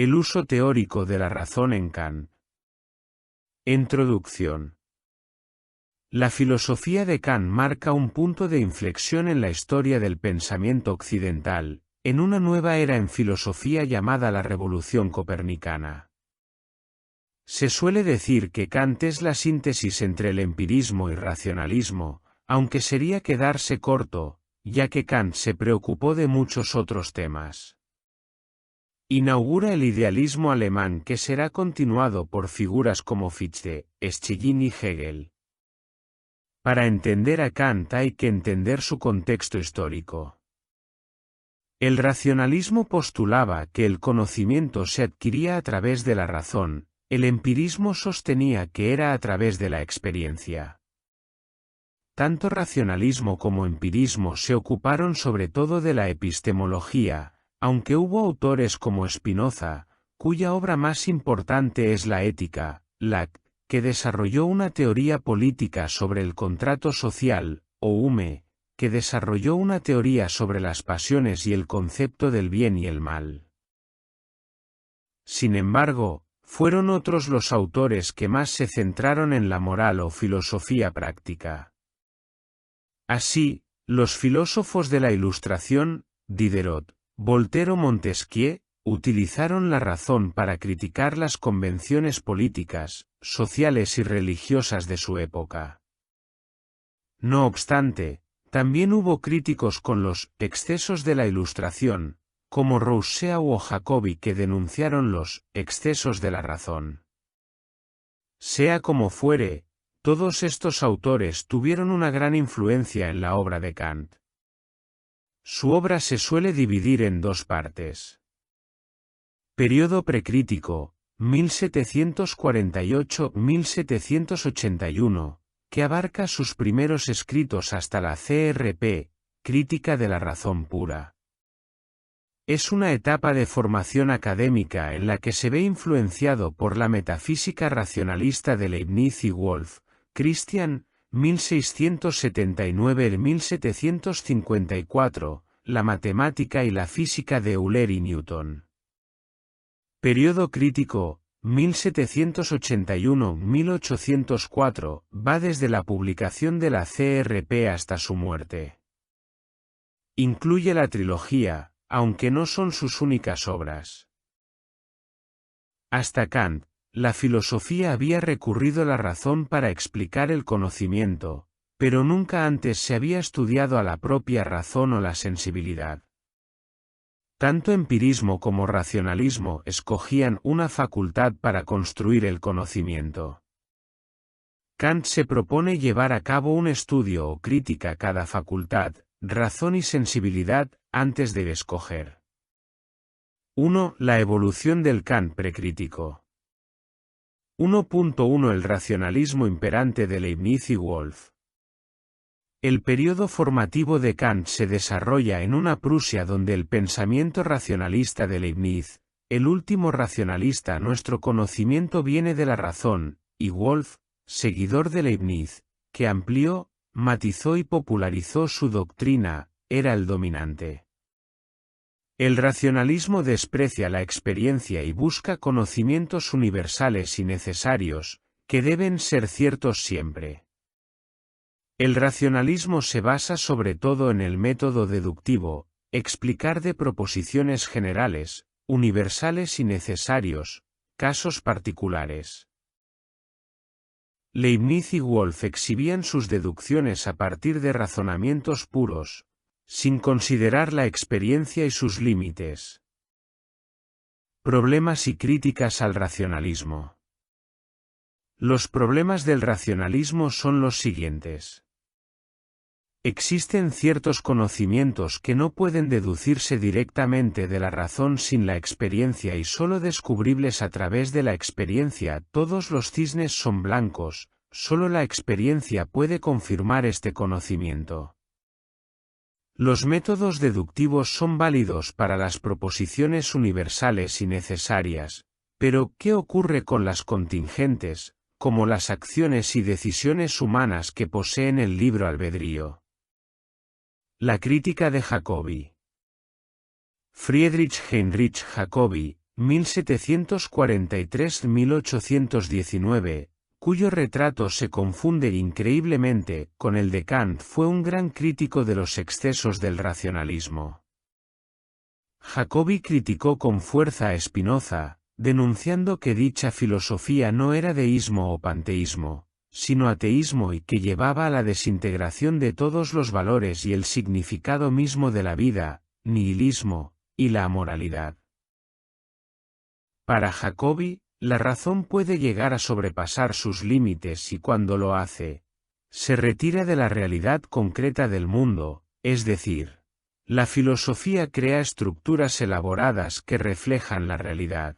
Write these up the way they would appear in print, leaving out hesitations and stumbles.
El uso teórico de la razón en Kant. Introducción. La filosofía de Kant marca un punto de inflexión en la historia del pensamiento occidental, en una nueva era en filosofía llamada la Revolución Copernicana. Se suele decir que Kant es la síntesis entre el empirismo y racionalismo, aunque sería quedarse corto, ya que Kant se preocupó de muchos otros temas. Inaugura el idealismo alemán que será continuado por figuras como Fichte, Schelling y Hegel. Para entender a Kant hay que entender su contexto histórico. El racionalismo postulaba que el conocimiento se adquiría a través de la razón, el empirismo sostenía que era a través de la experiencia. Tanto racionalismo como empirismo se ocuparon sobre todo de la epistemología, aunque hubo autores como Spinoza, cuya obra más importante es la Ética, que desarrolló una teoría política sobre el contrato social, o Hume, que desarrolló una teoría sobre las pasiones y el concepto del bien y el mal. Sin embargo, fueron otros los autores que más se centraron en la moral o filosofía práctica. Así, los filósofos de la Ilustración, Diderot, Voltaire o Montesquieu, utilizaron la razón para criticar las convenciones políticas, sociales y religiosas de su época. No obstante, también hubo críticos con los excesos de la Ilustración, como Rousseau o Jacobi, que denunciaron los excesos de la razón. Sea como fuere, todos estos autores tuvieron una gran influencia en la obra de Kant. Su obra se suele dividir en dos partes. Período precrítico, 1748-1781, que abarca sus primeros escritos hasta la CRP, Crítica de la razón pura. Es una etapa de formación académica en la que se ve influenciado por la metafísica racionalista de Leibniz y Wolff, Christian, 1679-1754, la matemática y la física de Euler y Newton. Período crítico, 1781-1804, va desde la publicación de la CRP hasta su muerte. Incluye la trilogía, aunque no son sus únicas obras. Hasta Kant, la filosofía había recurrido a la razón para explicar el conocimiento, pero nunca antes se había estudiado a la propia razón o la sensibilidad. Tanto empirismo como racionalismo escogían una facultad para construir el conocimiento. Kant se propone llevar a cabo un estudio o crítica a cada facultad, razón y sensibilidad, antes de escoger. 1. La evolución del Kant precrítico. 1.1 El racionalismo imperante de Leibniz y Wolff. El período formativo de Kant se desarrolla en una Prusia donde el pensamiento racionalista de Leibniz, el último racionalista, nuestro conocimiento viene de la razón, y Wolff, seguidor de Leibniz, que amplió, matizó y popularizó su doctrina, era el dominante. El racionalismo desprecia la experiencia y busca conocimientos universales y necesarios, que deben ser ciertos siempre. El racionalismo se basa sobre todo en el método deductivo, explicar de proposiciones generales, universales y necesarios, casos particulares. Leibniz y Wolff exhibían sus deducciones a partir de razonamientos puros, sin considerar la experiencia y sus límites. Problemas y críticas al racionalismo. Los problemas del racionalismo son los siguientes. Existen ciertos conocimientos que no pueden deducirse directamente de la razón sin la experiencia y solo descubribles a través de la experiencia. Todos los cisnes son blancos, solo la experiencia puede confirmar este conocimiento. Los métodos deductivos son válidos para las proposiciones universales y necesarias, pero ¿qué ocurre con las contingentes, como las acciones y decisiones humanas que poseen el libre albedrío? La crítica de Jacobi. Friedrich Heinrich Jacobi, 1743-1819, cuyo retrato se confunde increíblemente con el de Kant, fue un gran crítico de los excesos del racionalismo. Jacobi criticó con fuerza a Spinoza, denunciando que dicha filosofía no era deísmo o panteísmo, sino ateísmo, y que llevaba a la desintegración de todos los valores y el significado mismo de la vida, nihilismo, y la amoralidad. Para Jacobi, la razón puede llegar a sobrepasar sus límites y cuando lo hace, se retira de la realidad concreta del mundo, es decir, la filosofía crea estructuras elaboradas que reflejan la realidad.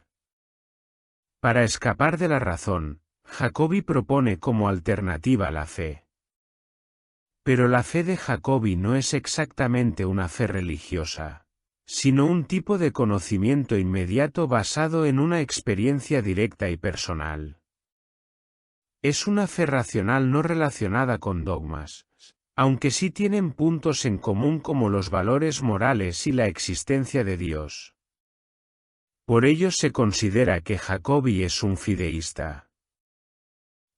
Para escapar de la razón, Jacobi propone como alternativa la fe. Pero la fe de Jacobi no es exactamente una fe religiosa, sino un tipo de conocimiento inmediato basado en una experiencia directa y personal. Es una fe racional no relacionada con dogmas, aunque sí tienen puntos en común como los valores morales y la existencia de Dios. Por ello se considera que Jacobi es un fideísta.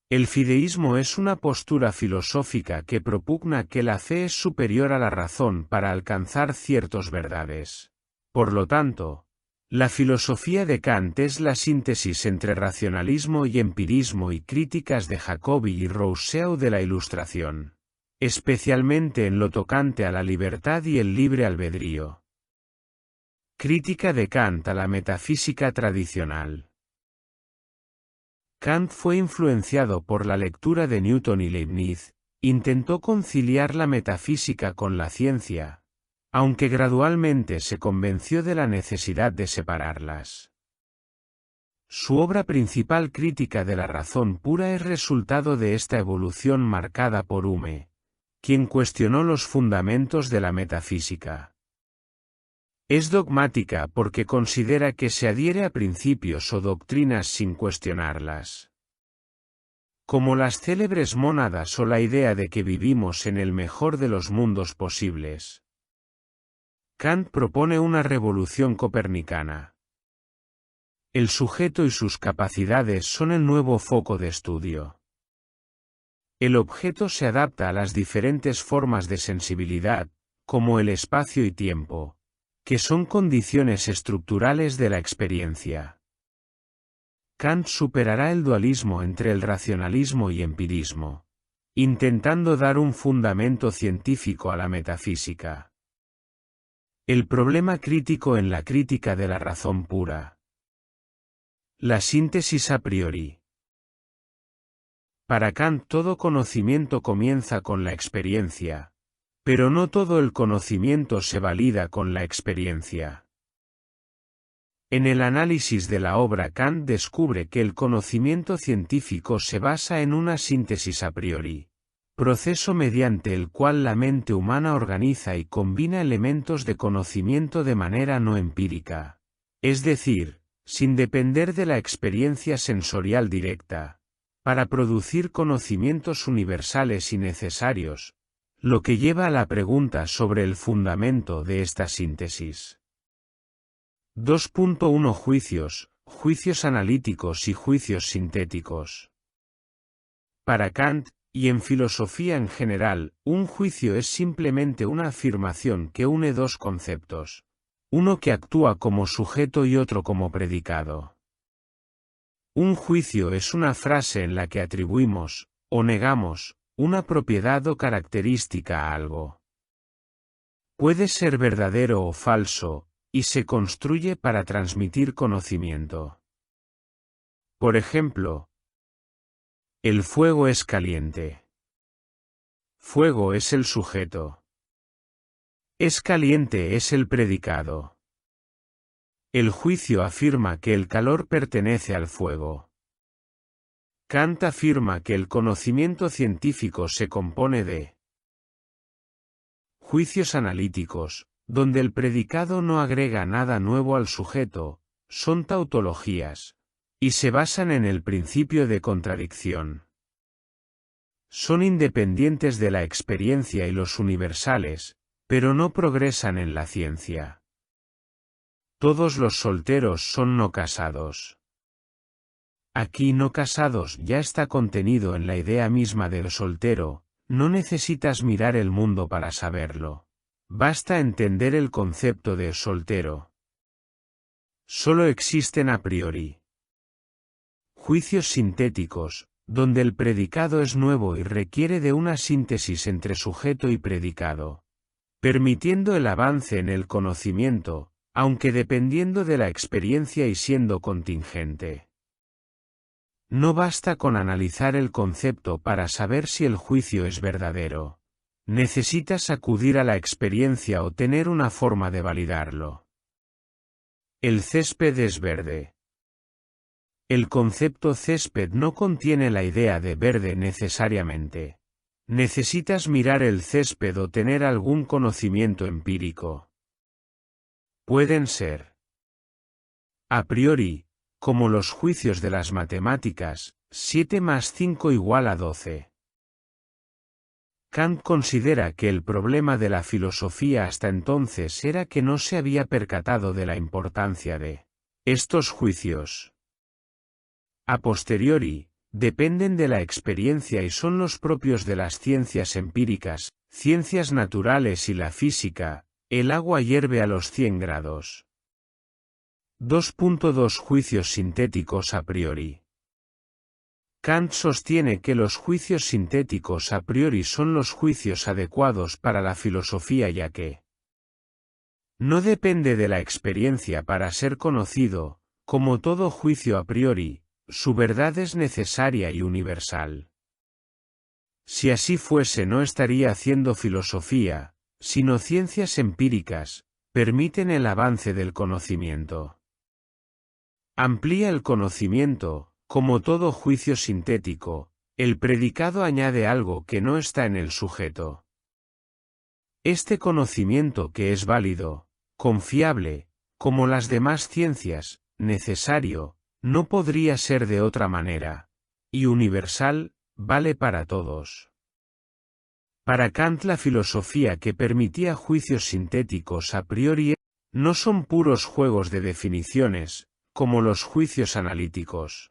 El fideísmo es una postura filosófica que propugna que la fe es superior a la razón para alcanzar ciertas verdades. Por lo tanto, la filosofía de Kant es la síntesis entre racionalismo y empirismo y críticas de Jacobi y Rousseau de la Ilustración, especialmente en lo tocante a la libertad y el libre albedrío. Crítica de Kant a la metafísica tradicional. Kant fue influenciado por la lectura de Newton y Leibniz, intentó conciliar la metafísica con la ciencia, aunque gradualmente se convenció de la necesidad de separarlas. Su obra principal, Crítica de la razón pura, es resultado de esta evolución marcada por Hume, quien cuestionó los fundamentos de la metafísica. Es dogmática porque considera que se adhiere a principios o doctrinas sin cuestionarlas. Como las célebres mónadas o la idea de que vivimos en el mejor de los mundos posibles. Kant propone una revolución copernicana. El sujeto y sus capacidades son el nuevo foco de estudio. El objeto se adapta a las diferentes formas de sensibilidad, como el espacio y tiempo, que son condiciones estructurales de la experiencia. Kant superará el dualismo entre el racionalismo y empirismo, intentando dar un fundamento científico a la metafísica. El problema crítico en la crítica de la razón pura. La síntesis a priori. Para Kant todo conocimiento comienza con la experiencia, pero no todo el conocimiento se valida con la experiencia. En el análisis de la obra, Kant descubre que el conocimiento científico se basa en una síntesis a priori, proceso mediante el cual la mente humana organiza y combina elementos de conocimiento de manera no empírica, es decir, sin depender de la experiencia sensorial directa, para producir conocimientos universales y necesarios, lo que lleva a la pregunta sobre el fundamento de esta síntesis. 2.1 Juicios analíticos y juicios sintéticos. Para Kant, y en filosofía en general, un juicio es simplemente una afirmación que une dos conceptos, uno que actúa como sujeto y otro como predicado. Un juicio es una frase en la que atribuimos, o negamos, una propiedad o característica a algo. Puede ser verdadero o falso, y se construye para transmitir conocimiento. Por ejemplo, el fuego es caliente. Fuego es el sujeto. Es caliente es el predicado. El juicio afirma que el calor pertenece al fuego. Kant afirma que el conocimiento científico se compone de juicios analíticos, donde el predicado no agrega nada nuevo al sujeto, son tautologías, y se basan en el principio de contradicción. Son independientes de la experiencia y los universales, pero no progresan en la ciencia. Todos los solteros son no casados. Aquí no casados ya está contenido en la idea misma del soltero, no necesitas mirar el mundo para saberlo. Basta entender el concepto de soltero. Solo existen a priori juicios sintéticos, donde el predicado es nuevo y requiere de una síntesis entre sujeto y predicado, permitiendo el avance en el conocimiento, aunque dependiendo de la experiencia y siendo contingente. No basta con analizar el concepto para saber si el juicio es verdadero. Necesitas acudir a la experiencia o tener una forma de validarlo. El césped es verde. El concepto césped no contiene la idea de verde necesariamente. Necesitas mirar el césped o tener algún conocimiento empírico. Pueden ser a priori, como los juicios de las matemáticas, 7 más 5 igual a 12. Kant considera que el problema de la filosofía hasta entonces era que no se había percatado de la importancia de estos juicios. A posteriori, dependen de la experiencia y son los propios de las ciencias empíricas, ciencias naturales y la física. El agua hierve a los 100 grados. 2.2 Juicios sintéticos a priori. Kant sostiene que los juicios sintéticos a priori son los juicios adecuados para la filosofía ya que no depende de la experiencia para ser conocido, como todo juicio a priori, su verdad es necesaria y universal. Si así fuese no estaría haciendo filosofía, sino ciencias empíricas, permiten el avance del conocimiento. Amplía el conocimiento, como todo juicio sintético, el predicado añade algo que no está en el sujeto. Este conocimiento que es válido, confiable, como las demás ciencias, necesario, no podría ser de otra manera, y universal, vale para todos. Para Kant la filosofía que permitía juicios sintéticos a priori no son puros juegos de definiciones, como los juicios analíticos.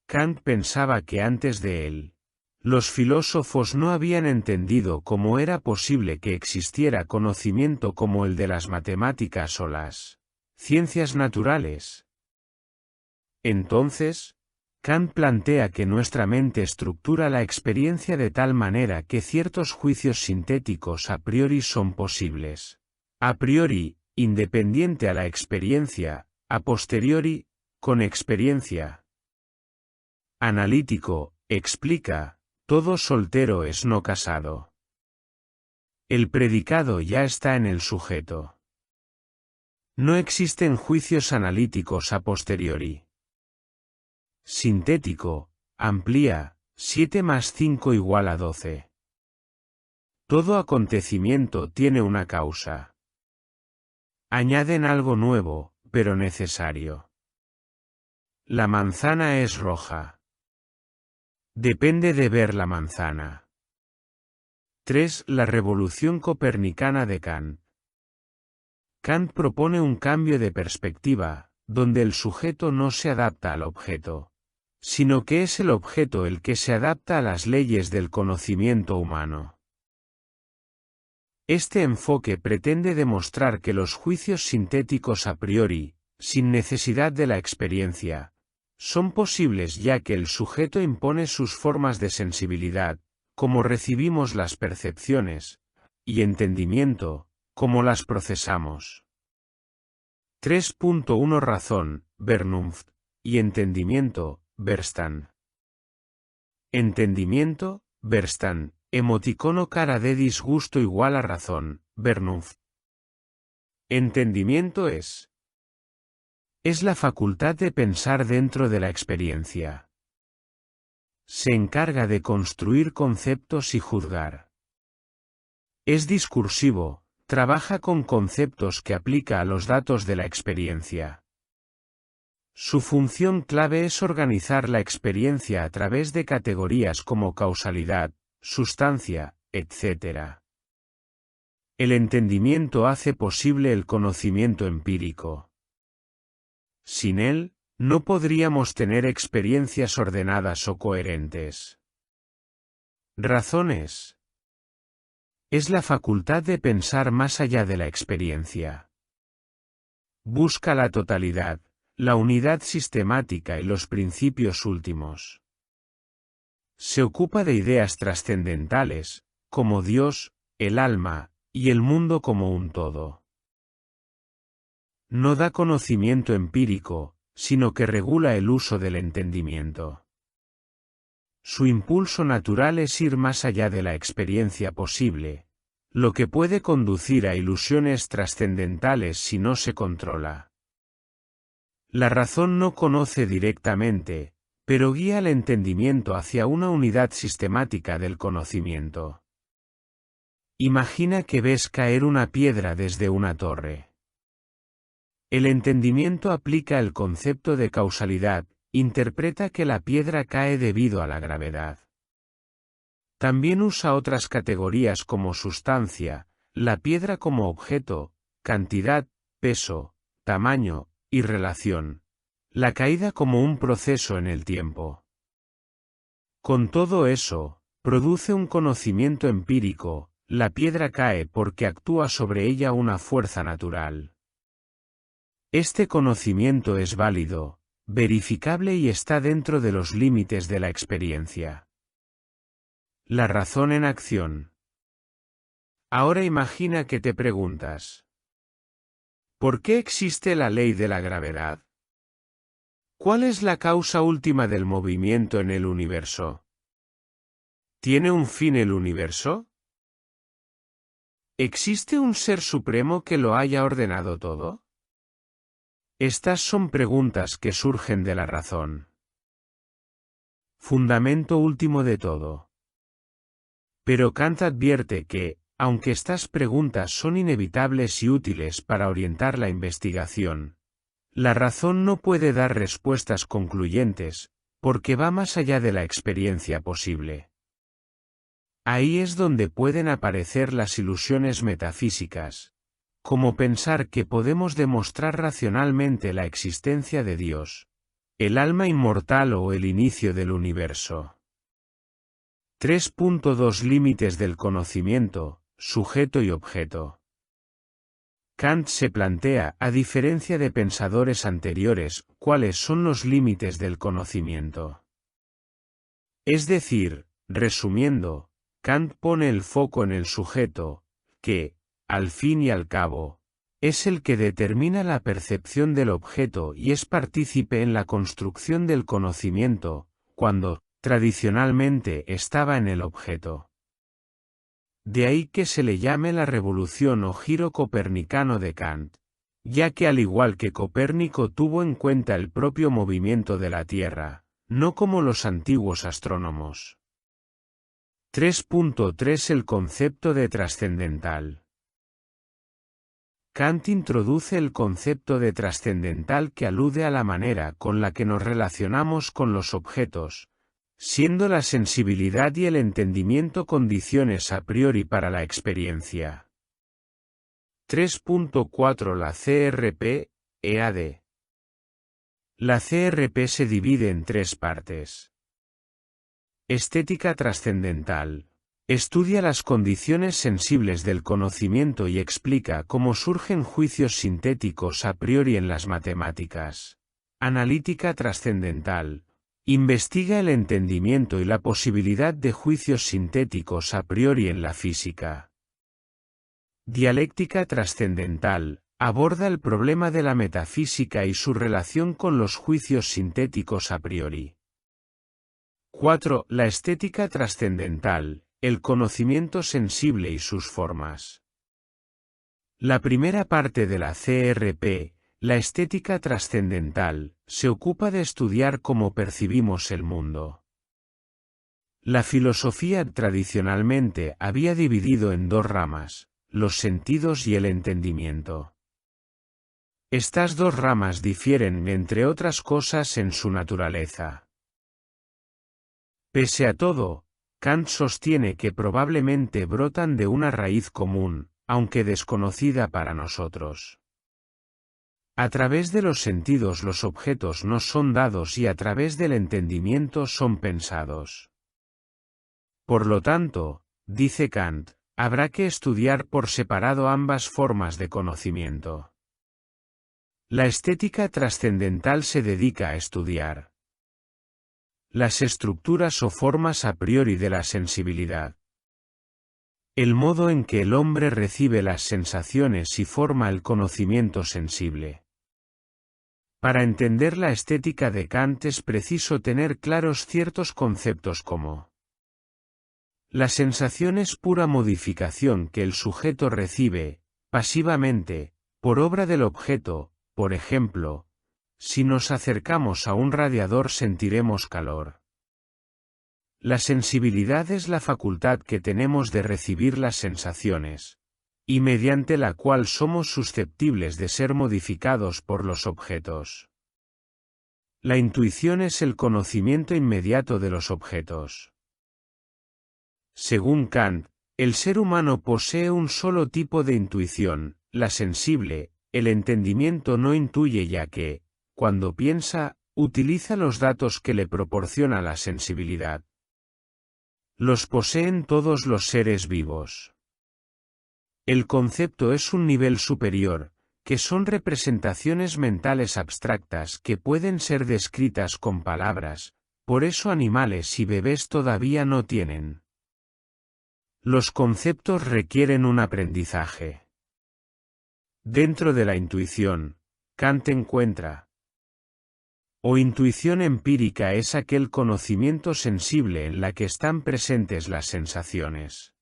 Kant pensaba que antes de él, los filósofos no habían entendido cómo era posible que existiera conocimiento como el de las matemáticas o las ciencias naturales. Entonces, Kant plantea que nuestra mente estructura la experiencia de tal manera que ciertos juicios sintéticos a priori son posibles. A priori, independiente a la experiencia, a posteriori, con experiencia. Analítico, explica, todo soltero es no casado. El predicado ya está en el sujeto. No existen juicios analíticos a posteriori. Sintético, amplía, 7 más 5 igual a 12. Todo acontecimiento tiene una causa. Añaden algo nuevo, pero necesario. La manzana es roja. Depende de ver la manzana. 3. La revolución copernicana de Kant. Kant propone un cambio de perspectiva, donde el sujeto no se adapta al objeto, sino que es el objeto el que se adapta a las leyes del conocimiento humano. Este enfoque pretende demostrar que los juicios sintéticos a priori, sin necesidad de la experiencia, son posibles ya que el sujeto impone sus formas de sensibilidad, como recibimos las percepciones, y entendimiento, como las procesamos. 3.1 Razón, Vernunft, y entendimiento, Verstand. Entendimiento, Verstand, emoticono cara de disgusto igual a razón, Vernunft. Entendimiento es la facultad de pensar dentro de la experiencia. Se encarga de construir conceptos y juzgar. Es discursivo, trabaja con conceptos que aplica a los datos de la experiencia. Su función clave es organizar la experiencia a través de categorías como causalidad, sustancia, etc. El entendimiento hace posible el conocimiento empírico. Sin él, no podríamos tener experiencias ordenadas o coherentes. Razones. Es la facultad de pensar más allá de la experiencia. Busca la totalidad, la unidad sistemática y los principios últimos. Se ocupa de ideas trascendentales, como Dios, el alma, y el mundo como un todo. No da conocimiento empírico, sino que regula el uso del entendimiento. Su impulso natural es ir más allá de la experiencia posible, lo que puede conducir a ilusiones trascendentales si no se controla. La razón no conoce directamente, pero guía el entendimiento hacia una unidad sistemática del conocimiento. Imagina que ves caer una piedra desde una torre. El entendimiento aplica el concepto de causalidad, interpreta que la piedra cae debido a la gravedad. También usa otras categorías como sustancia, la piedra como objeto, cantidad, peso, tamaño, y relación. La caída como un proceso en el tiempo. Con todo eso, produce un conocimiento empírico, la piedra cae porque actúa sobre ella una fuerza natural. Este conocimiento es válido, verificable y está dentro de los límites de la experiencia. La razón en acción. Ahora imagina que te preguntas: ¿por qué existe la ley de la gravedad? ¿Cuál es la causa última del movimiento en el universo? ¿Tiene un fin el universo? ¿Existe un ser supremo que lo haya ordenado todo? Estas son preguntas que surgen de la razón. Fundamento último de todo. Pero Kant advierte que, aunque estas preguntas son inevitables y útiles para orientar la investigación, la razón no puede dar respuestas concluyentes, porque va más allá de la experiencia posible. Ahí es donde pueden aparecer las ilusiones metafísicas, como pensar que podemos demostrar racionalmente la existencia de Dios, el alma inmortal o el inicio del universo. 3.2 Límites del conocimiento, sujeto y objeto. Kant se plantea, a diferencia de pensadores anteriores, cuáles son los límites del conocimiento. Es decir, resumiendo, Kant pone el foco en el sujeto, que, al fin y al cabo, es el que determina la percepción del objeto y es partícipe en la construcción del conocimiento, cuando, tradicionalmente, estaba en el objeto. De ahí que se le llame la revolución o giro copernicano de Kant, ya que al igual que Copérnico tuvo en cuenta el propio movimiento de la Tierra, no como los antiguos astrónomos. 3.3 El concepto de trascendental. Kant introduce el concepto de trascendental que alude a la manera con la que nos relacionamos con los objetos, siendo la sensibilidad y el entendimiento condiciones a priori para la experiencia. 3.4 La CRP, EAD. La CRP se divide en tres partes. Estética trascendental. Estudia las condiciones sensibles del conocimiento y explica cómo surgen juicios sintéticos a priori en las matemáticas. Analítica trascendental. Investiga el entendimiento y la posibilidad de juicios sintéticos a priori en la física. Dialéctica trascendental. Aborda el problema de la metafísica y su relación con los juicios sintéticos a priori. 4. La estética trascendental. El conocimiento sensible y sus formas. La primera parte de la CRP, la estética trascendental, se ocupa de estudiar cómo percibimos el mundo. La filosofía tradicionalmente había dividido en dos ramas, los sentidos y el entendimiento. Estas dos ramas difieren entre otras cosas en su naturaleza. Pese a todo, Kant sostiene que probablemente brotan de una raíz común, aunque desconocida para nosotros. A través de los sentidos los objetos nos son dados y a través del entendimiento son pensados. Por lo tanto, dice Kant, habrá que estudiar por separado ambas formas de conocimiento. La estética trascendental se dedica a estudiar las estructuras o formas a priori de la sensibilidad. El modo en que el hombre recibe las sensaciones y forma el conocimiento sensible. Para entender la estética de Kant es preciso tener claros ciertos conceptos como: la sensación es pura modificación que el sujeto recibe, pasivamente, por obra del objeto. Por ejemplo, si nos acercamos a un radiador sentiremos calor. La sensibilidad es la facultad que tenemos de recibir las sensaciones, y mediante la cual somos susceptibles de ser modificados por los objetos. La intuición es el conocimiento inmediato de los objetos. Según Kant, el ser humano posee un solo tipo de intuición, la sensible. El entendimiento no intuye ya que, cuando piensa, utiliza los datos que le proporciona la sensibilidad. Los poseen todos los seres vivos. El concepto es un nivel superior, que son representaciones mentales abstractas que pueden ser descritas con palabras, por eso animales y bebés todavía no tienen. Los conceptos requieren un aprendizaje. Dentro de la intuición, Kant encuentra: o intuición empírica es aquel conocimiento sensible en la que están presentes las sensaciones.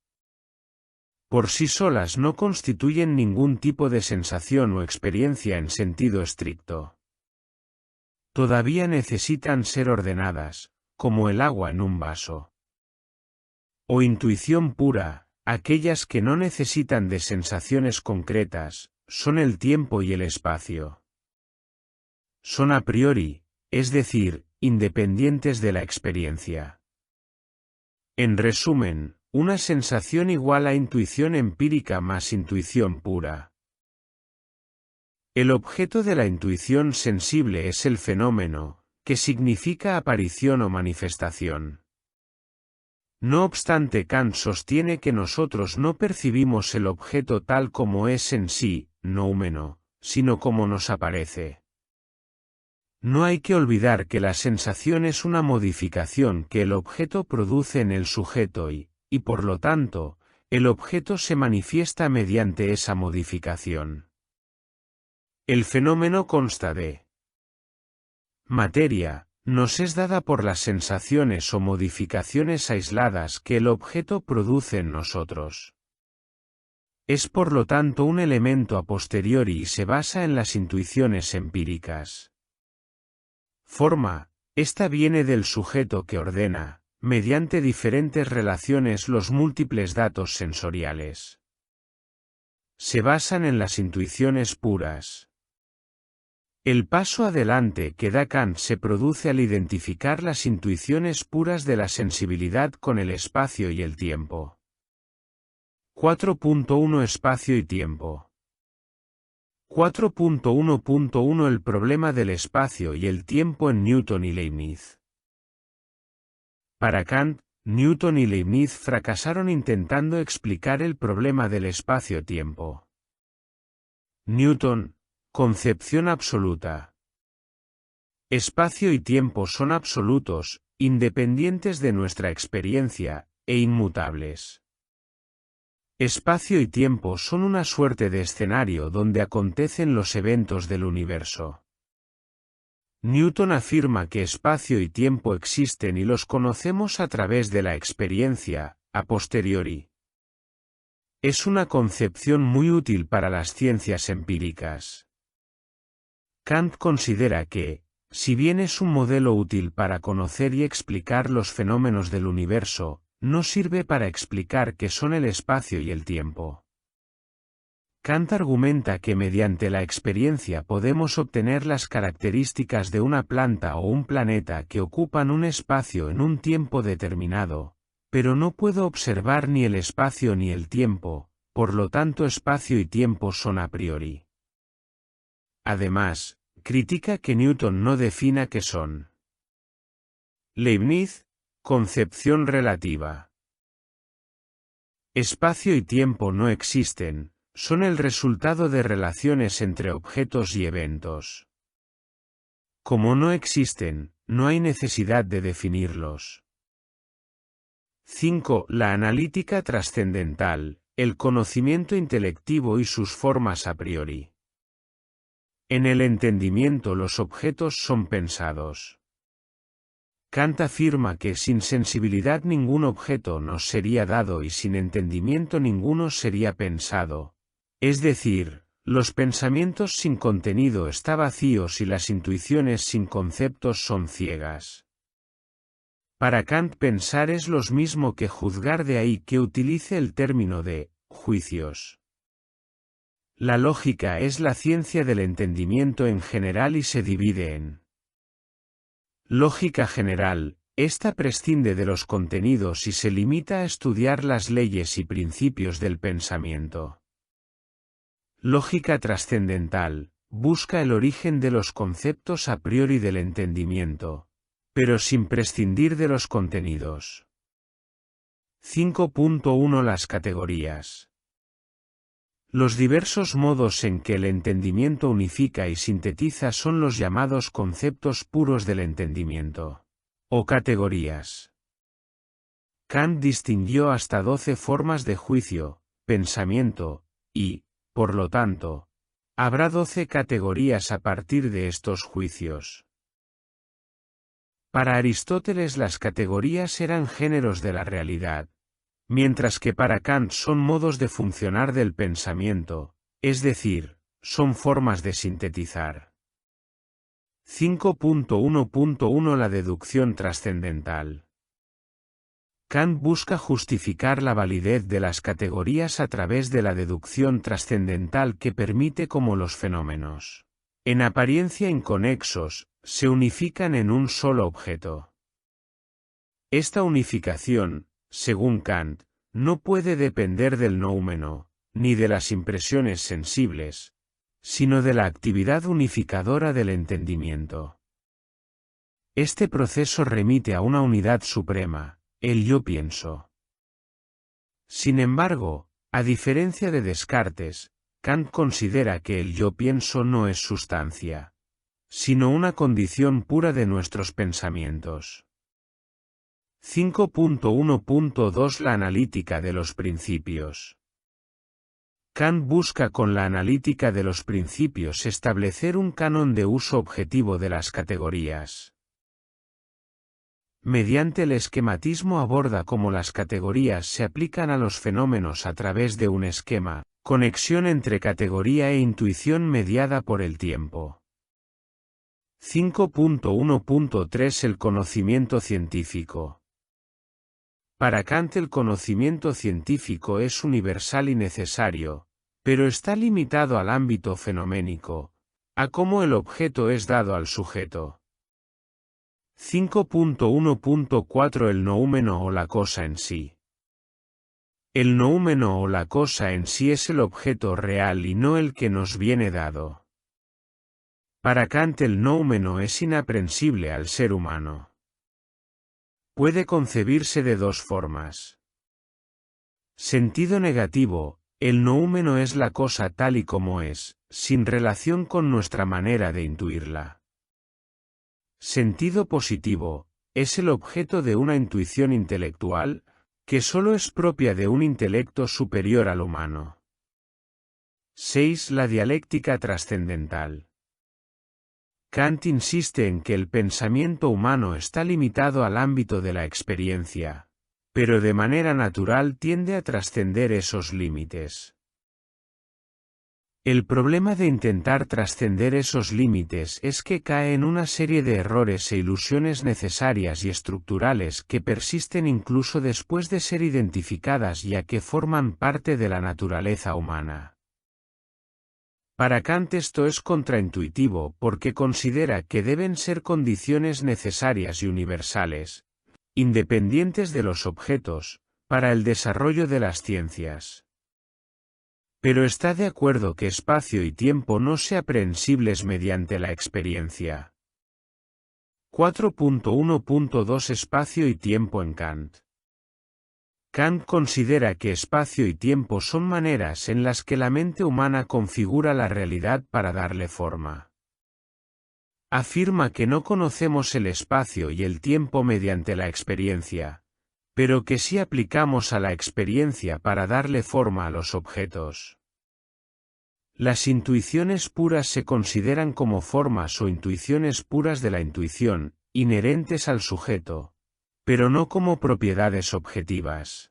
Por sí solas no constituyen ningún tipo de sensación o experiencia en sentido estricto. Todavía necesitan ser ordenadas, como el agua en un vaso. O intuición pura, aquellas que no necesitan de sensaciones concretas, son el tiempo y el espacio. Son a priori, es decir, independientes de la experiencia. En resumen, una sensación igual a intuición empírica más intuición pura. El objeto de la intuición sensible es el fenómeno, que significa aparición o manifestación. No obstante, Kant sostiene que nosotros no percibimos el objeto tal como es en sí, noumeno, sino como nos aparece. No hay que olvidar que la sensación es una modificación que el objeto produce en el sujeto y, por lo tanto, el objeto se manifiesta mediante esa modificación. El fenómeno consta de materia, nos es dada por las sensaciones o modificaciones aisladas que el objeto produce en nosotros. Es por lo tanto un elemento a posteriori y se basa en las intuiciones empíricas. Forma, esta viene del sujeto que ordena, mediante diferentes relaciones los múltiples datos sensoriales. Se basan en las intuiciones puras. El paso adelante que da Kant se produce al identificar las intuiciones puras de la sensibilidad con el espacio y el tiempo. 4.1 Espacio y tiempo. 4.1.1 El problema del espacio y el tiempo en Newton y Leibniz. Para Kant, Newton y Leibniz fracasaron intentando explicar el problema del espacio-tiempo. Newton, concepción absoluta. Espacio y tiempo son absolutos, independientes de nuestra experiencia, e inmutables. Espacio y tiempo son una suerte de escenario donde acontecen los eventos del universo. Newton afirma que espacio y tiempo existen y los conocemos a través de la experiencia, a posteriori. Es una concepción muy útil para las ciencias empíricas. Kant considera que, si bien es un modelo útil para conocer y explicar los fenómenos del universo, no sirve para explicar qué son el espacio y el tiempo. Kant argumenta que mediante la experiencia podemos obtener las características de una planta o un planeta que ocupan un espacio en un tiempo determinado, pero no puedo observar ni el espacio ni el tiempo, por lo tanto espacio y tiempo son a priori. Además, critica que Newton no defina qué son. Leibniz, concepción relativa. Espacio y tiempo no existen, son el resultado de relaciones entre objetos y eventos. Como no existen, no hay necesidad de definirlos. 5. La analítica trascendental, el conocimiento intelectivo y sus formas a priori. En el entendimiento los objetos son pensados. Kant afirma que sin sensibilidad ningún objeto nos sería dado y sin entendimiento ninguno sería pensado. Es decir, los pensamientos sin contenido están vacíos y las intuiciones sin conceptos son ciegas. Para Kant pensar es lo mismo que juzgar, de ahí que utilice el término de juicios. La lógica es la ciencia del entendimiento en general y se divide en lógica general. Esta prescinde de los contenidos y se limita a estudiar las leyes y principios del pensamiento. Lógica trascendental, busca el origen de los conceptos a priori del entendimiento, pero sin prescindir de los contenidos. 5.1 Las categorías. Los diversos modos en que el entendimiento unifica y sintetiza son los llamados conceptos puros del entendimiento, o categorías. Kant distinguió hasta 12 formas de juicio, pensamiento, y, por lo tanto, habrá 12 categorías a partir de estos juicios. Para Aristóteles las categorías eran géneros de la realidad, mientras que para Kant son modos de funcionar del pensamiento, es decir, son formas de sintetizar. 5.1.1 La deducción trascendental. Kant busca justificar la validez de las categorías a través de la deducción trascendental que permite cómo los fenómenos, en apariencia inconexos, se unifican en un solo objeto. Esta unificación, según Kant, no puede depender del noumeno, ni de las impresiones sensibles, sino de la actividad unificadora del entendimiento. Este proceso remite a una unidad suprema, el yo pienso. Sin embargo, a diferencia de Descartes, Kant considera que el yo pienso no es sustancia, sino una condición pura de nuestros pensamientos. 5.1.2 La analítica de los principios. Kant busca con la analítica de los principios establecer un canon de uso objetivo de las categorías. Mediante el esquematismo aborda cómo las categorías se aplican a los fenómenos a través de un esquema, conexión entre categoría e intuición mediada por el tiempo. 5.1.3 El conocimiento científico. Para Kant el conocimiento científico es universal y necesario, pero está limitado al ámbito fenoménico, a cómo el objeto es dado al sujeto. 5.1.4 El noúmeno o la cosa en sí. El noúmeno o la cosa en sí es el objeto real y no el que nos viene dado. Para Kant el noúmeno es inaprensible al ser humano. Puede concebirse de dos formas. Sentido negativo, el noúmeno es la cosa tal y como es, sin relación con nuestra manera de intuirla. Sentido positivo, es el objeto de una intuición intelectual, que solo es propia de un intelecto superior al humano. 6. La dialéctica trascendental. Kant insiste en que el pensamiento humano está limitado al ámbito de la experiencia, pero de manera natural tiende a trascender esos límites. El problema de intentar trascender esos límites es que cae en una serie de errores e ilusiones necesarias y estructurales que persisten incluso después de ser identificadas ya que forman parte de la naturaleza humana. Para Kant esto es contraintuitivo porque considera que deben ser condiciones necesarias y universales, independientes de los objetos, para el desarrollo de las ciencias. pero está de acuerdo que espacio y tiempo no sean aprehensibles mediante la experiencia. 4.1.2 Espacio y tiempo en Kant. Kant considera que espacio y tiempo son maneras en las que la mente humana configura la realidad para darle forma. Afirma que no conocemos el espacio y el tiempo mediante la experiencia, pero que sí aplicamos a la experiencia para darle forma a los objetos. Las intuiciones puras se consideran como formas o intuiciones puras de la intuición, inherentes al sujeto, pero no como propiedades objetivas.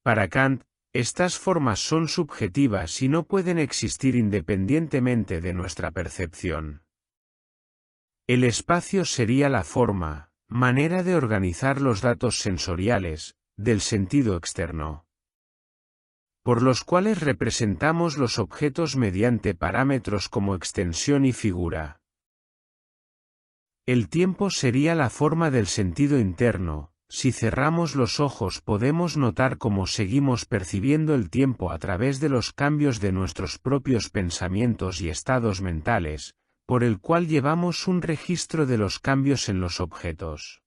Para Kant, estas formas son subjetivas y no pueden existir independientemente de nuestra percepción. El espacio sería la forma, manera de organizar los datos sensoriales, del sentido externo, por los cuales representamos los objetos mediante parámetros como extensión y figura. El tiempo sería la forma del sentido interno. Si cerramos los ojos podemos notar cómo seguimos percibiendo el tiempo a través de los cambios de nuestros propios pensamientos y estados mentales, por el cual llevamos un registro de los cambios en los objetos.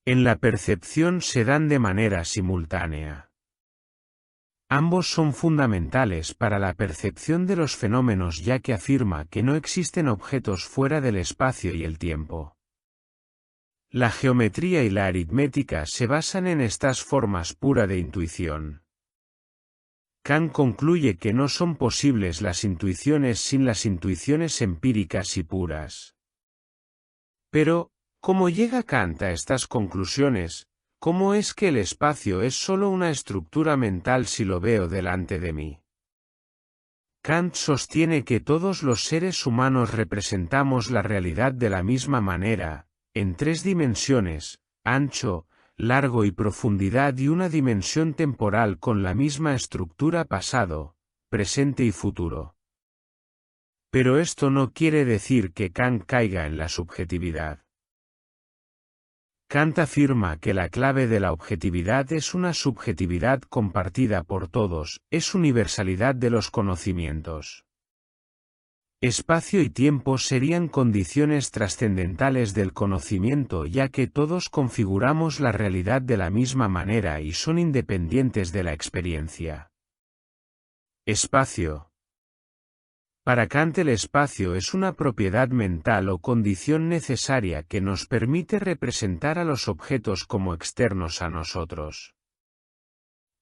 En la percepción se dan de manera simultánea. Ambos son fundamentales para la percepción de los fenómenos ya que afirma que no existen objetos fuera del espacio y el tiempo. La geometría y la aritmética se basan en estas formas pura de intuición. Kant concluye que no son posibles las intuiciones sin las intuiciones empíricas y puras. Pero, ¿cómo llega Kant a estas conclusiones? ¿Cómo es que el espacio es solo una estructura mental si lo veo delante de mí? Kant sostiene que todos los seres humanos representamos la realidad de la misma manera, en tres dimensiones, ancho, largo y profundidad y una dimensión temporal con la misma estructura pasado, presente y futuro. Pero esto no quiere decir que Kant caiga en la subjetividad. Kant afirma que la clave de la objetividad es una subjetividad compartida por todos, es universalidad de los conocimientos. Espacio y tiempo serían condiciones trascendentales del conocimiento ya que todos configuramos la realidad de la misma manera y son independientes de la experiencia. Espacio. Para Kant el espacio es una propiedad mental o condición necesaria que nos permite representar a los objetos como externos a nosotros.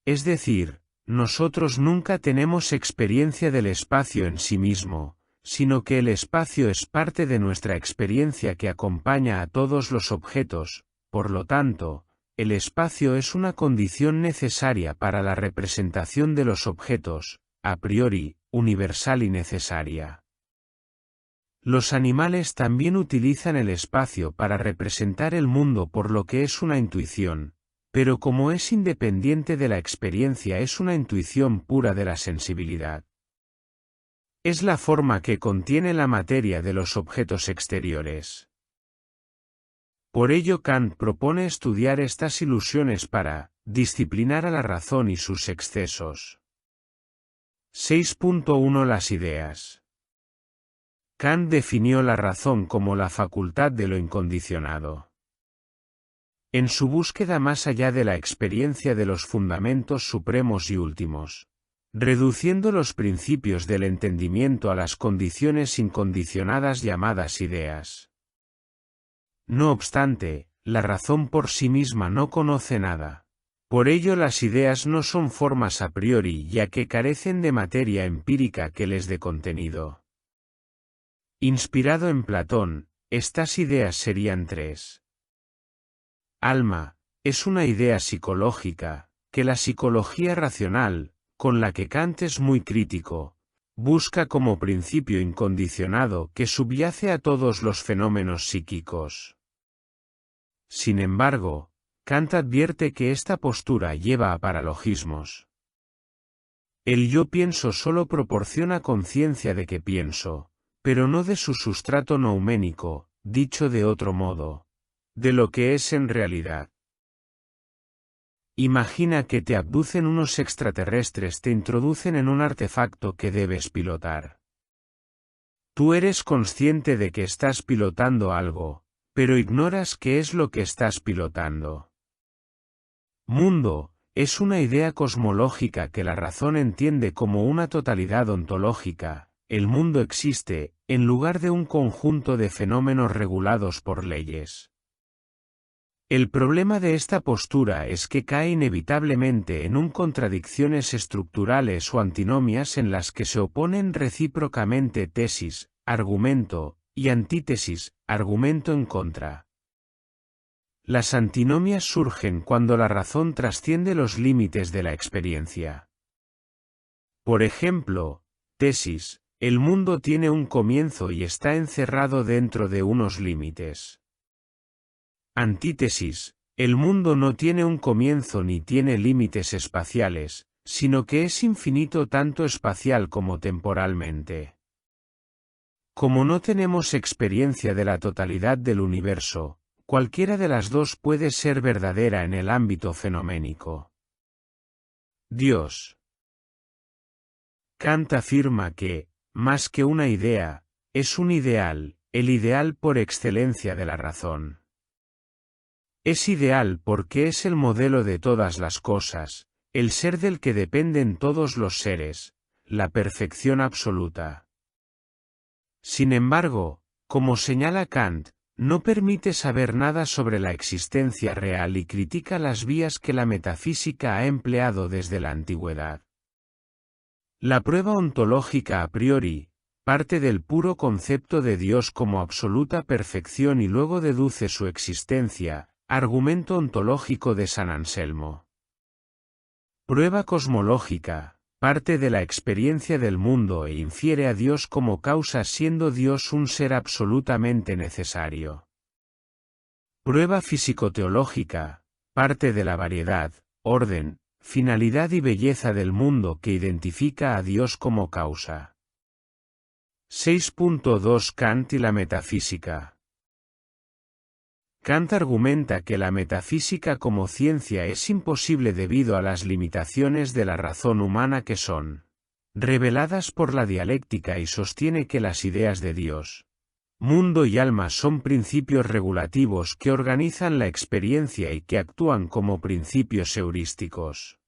Es decir, nosotros nunca tenemos experiencia del espacio en sí mismo, sino que el espacio es parte de nuestra experiencia que acompaña a todos los objetos, por lo tanto, el espacio es una condición necesaria para la representación de los objetos, a priori, universal y necesaria. Los animales también utilizan el espacio para representar el mundo por lo que es una intuición, pero como es independiente de la experiencia es una intuición pura de la sensibilidad. Es la forma que contiene la materia de los objetos exteriores. Por ello Kant propone estudiar estas ilusiones para disciplinar a la razón y sus excesos. 6.1 Las ideas. Kant definió la razón como la facultad de lo incondicionado. En su búsqueda más allá de la experiencia de los fundamentos supremos y últimos, reduciendo los principios del entendimiento a las condiciones incondicionadas llamadas ideas. No obstante, la razón por sí misma no conoce nada. Por ello las ideas no son formas a priori ya que carecen de materia empírica que les dé contenido. Inspirado en Platón, estas ideas serían tres. Alma, es una idea psicológica, que la psicología racional, con la que Kant es muy crítico, busca como principio incondicionado que subyace a todos los fenómenos psíquicos. Sin embargo, Kant advierte que esta postura lleva a paralogismos. El yo pienso solo proporciona conciencia de que pienso, pero no de su sustrato nouménico, dicho de otro modo, de lo que es en realidad. Imagina que te abducen unos extraterrestres, te introducen en un artefacto que debes pilotar. Tú eres consciente de que estás pilotando algo, pero ignoras qué es lo que estás pilotando. Mundo es una idea cosmológica que la razón entiende como una totalidad ontológica. El mundo existe, en lugar de un conjunto de fenómenos regulados por leyes. El problema de esta postura es que cae inevitablemente en contradicciones estructurales o antinomias en las que se oponen recíprocamente tesis, argumento, y antítesis, argumento en contra. Las antinomias surgen cuando la razón trasciende los límites de la experiencia. Por ejemplo, tesis, el mundo tiene un comienzo y está encerrado dentro de unos límites. Antítesis, el mundo no tiene un comienzo ni tiene límites espaciales, sino que es infinito tanto espacial como temporalmente. Como no tenemos experiencia de la totalidad del universo, cualquiera de las dos puede ser verdadera en el ámbito fenoménico. Dios. Kant afirma que, más que una idea, es un ideal, el ideal por excelencia de la razón. Es ideal porque es el modelo de todas las cosas, el ser del que dependen todos los seres, la perfección absoluta. Sin embargo, como señala Kant, no permite saber nada sobre la existencia real y critica las vías que la metafísica ha empleado desde la antigüedad. La prueba ontológica a priori parte del puro concepto de Dios como absoluta perfección y luego deduce su existencia. Argumento ontológico de San Anselmo. Prueba cosmológica, parte de la experiencia del mundo e infiere a Dios como causa siendo Dios un ser absolutamente necesario. Prueba físico-teológica, parte de la variedad, orden, finalidad y belleza del mundo que identifica a Dios como causa. 6.2 Kant y la metafísica. Kant argumenta que la metafísica como ciencia es imposible debido a las limitaciones de la razón humana que son reveladas por la dialéctica y sostiene que las ideas de Dios, mundo y alma son principios regulativos que organizan la experiencia y que actúan como principios heurísticos.